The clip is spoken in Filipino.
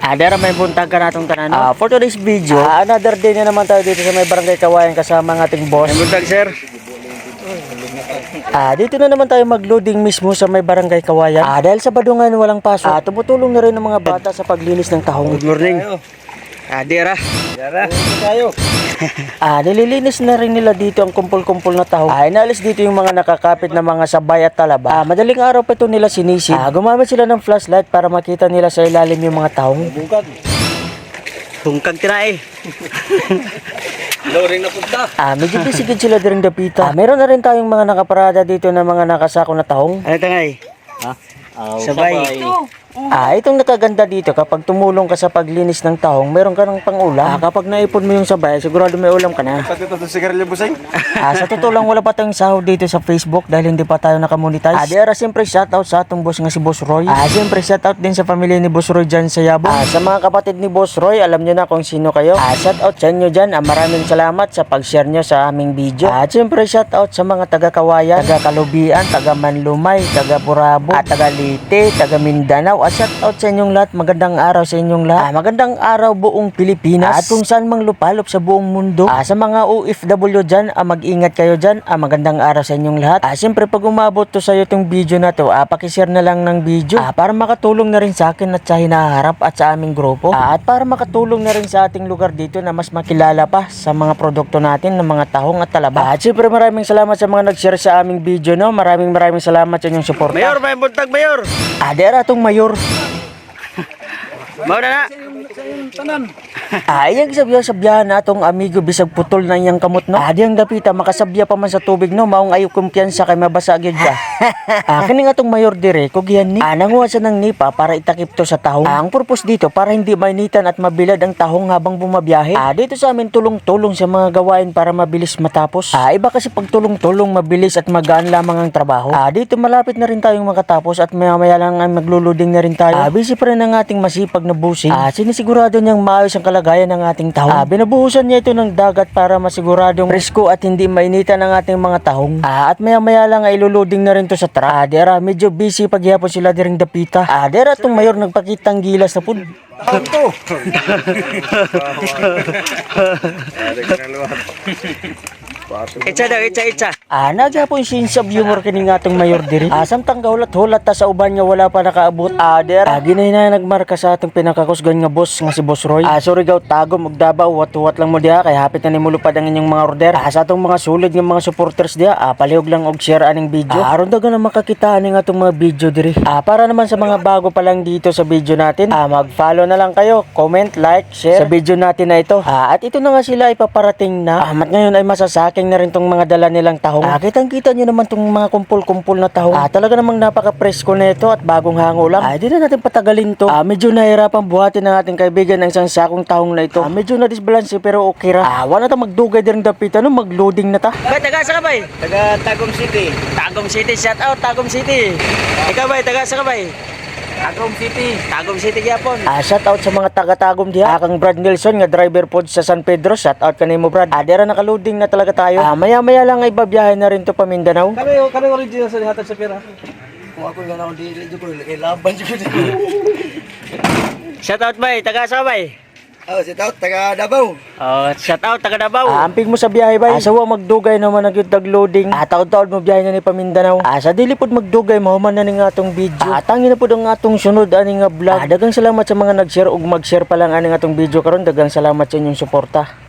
Dara may buntag ka natong tanan. For today's video, another day na naman tayo dito sa may barangay Kawayan kasama ang ating boss. May buntag, sir. Dito na naman tayo mag-loading mismo sa may barangay Kawayan. Dahil sa badungan walang pasok, tumutulong na rin ng mga bata sa paglinis ng tahong. Good morning. Dara. Dara. Tayo. Nililinis na rin nila dito ang kumpul-kumpul na tahong. Inalis dito yung mga nakakapit na mga sabay at talaba. Madaling araw pa ito nila sinisid. Gumamit sila ng flashlight para makita nila sa ilalim yung mga tahong. Bungkag. Bungkag tinae. Loring na punta. Medyo bisigid sila din dapita. Meron na rin tayong mga nakaparada dito na mga nakasako na tahong. Ano tangay? Sabay. Itong nakaganda dito, kapag tumulong ka sa paglinis ng tahong, meron ka ng pang-ulam. Kapag naipon mo yung sabay, sigurado may ulam ka na. Pati ito sigarilyo busay. Sa totoo lang, wala pa tayong sahod dito sa Facebook dahil hindi pa tayo nakamonetize. Diara, siyempre shoutout sa atong boss nga si Boss Roy. Siyempre shoutout din sa pamilya ni Boss Roy dyan sa Yabong. Sa mga kapatid ni Boss Roy, alam nyo na kung sino kayo. Shoutout sa inyo dyan. Maraming salamat sa pag-share nyo sa aming video. Siyempre shoutout sa mga taga-Kawayan, taga-Kalubian, taga-Manlumay, taga-Burabo, taga-Lite, taga-Mindanao. Shoutout sa inyong lahat. Magandang araw sa inyong lahat. Magandang araw buong Pilipinas. At kung saan mang lupalop sa buong mundo. Sa mga OFW dyan, mag-ingat kayo dyan. Magandang araw sa inyong lahat. Siyempre pag umabot to sa iyo itong video na to, pakishare na lang ng video. Para makatulong na rin sa akin at sa hinaharap at sa aming grupo. At para makatulong na rin sa ating lugar dito na mas makilala pa sa mga produkto natin ng mga tahong at talaba. At siyempre maraming salamat sa mga nag-share sa aming video. No? Maraming salamat sa inyong suporta. Mayor, may buntag, Mayor. Dera itong mayor. Mauna na. Iyang sabya na atong amigo bisag putol na iyang kamot no. Diyang dapita makasabya pa man sa tubig no, maong ayo kumpiyansa kay mabasa gyud siya. Kini nga tong mayor dire kugihan ni. Nanguha siya ng nipa para itakip to sa tahong. Ang purpose dito para hindi mainitan at mabilad ang tahong habang bumabiyahe. Dito sa amin tulong-tulong sa mga gawain para mabilis matapos. Iba kasi pag tulong-tulong mabilis at magaan lamang ang trabaho. Dito malapit na rin tayong makatapos at maya-maya lang ang magluluding na rin tayo. Busy pa rin ang ating masipag na busing. Sinisigurado niyang maayos ang kalagayan ng ating tahong. Binabuhusan niya ito ng dagat para masiguradong presko at hindi mainitan ang ating mga tahong. At maya-maya lang ay iluluding na rin to sa truck. Dera, medyo busy paghihapon sila diring dapita. Dera, itong mayor nagpakitang gilas na pud. Itsa daw, itsa. Nagyapon since of humor kini nga itong mayor diri. Samtang gahulat-hulat ta sa uban nga wala pa nakaabot. Dera, ginay na nagmarka sa atong pinakakusgan nga boss nga si Boss Roy. Sorry gaw tagom ug Davao, wat-wat lang mo diha kay hapit na ni mulupad ang inyong mga order. Sa atong mga sulod nga mga supporters diha, palihog lang og share aning video. Aron daga na makakita ani nga atong mga video diri. Para naman sa mga bago pa lang dito sa video natin, mag-follow na lang kayo, comment, like, share sa video natin na ito. At ito na nga sila ipaparating na. At ngayon ay masasaking na rin tong mga dala nilang tahong. Kitang-kita nyo naman tong mga kumpul-kumpul na tahong. Talaga namang napaka-presko na ito at bagong hango lang. Di na natin patagalin to. Medyo nahirapan buhatin ng ating kaibigan ang isang sakong tahong na ito. Medyo na-disbalance pero okay ra. Wala na magdugay din dapit. Mag-loading na ta. Taga sa kabay? Taga Tagum City. Tagum City, shout out Tagum City. Ikaw ba, taga sa kabay? Tagum City. Tagum City gyapon. Shout out sa mga taga-Tagum diha. Kang Brad Nelson nga driver pod sa San Pedro. Shout out kanimo Brad. Dera naka-loading na talaga tayo. Maya-maya lang ay babiyahe na rin to pa Mindanao. Kami original sa hatag sa pera. Kung ako nga naon dili ko kay laban jud. Shout out bay, taga sa bay. Shout out taga Davao. Shout out taga Davao. Amping mo sa biyahe bay. Sawa magdugay naman ang dag loading. Taod-taod mo biyahe na ni Pamindanao. Sa dili pod magdugay mahuman na ning atong video. Tangi na pod ang atong sunod ani nga vlog. Daghang salamat sa mga nag-share ug mag-share pa lang ani nga atong video karon. Daghang salamat sa inyong suporta.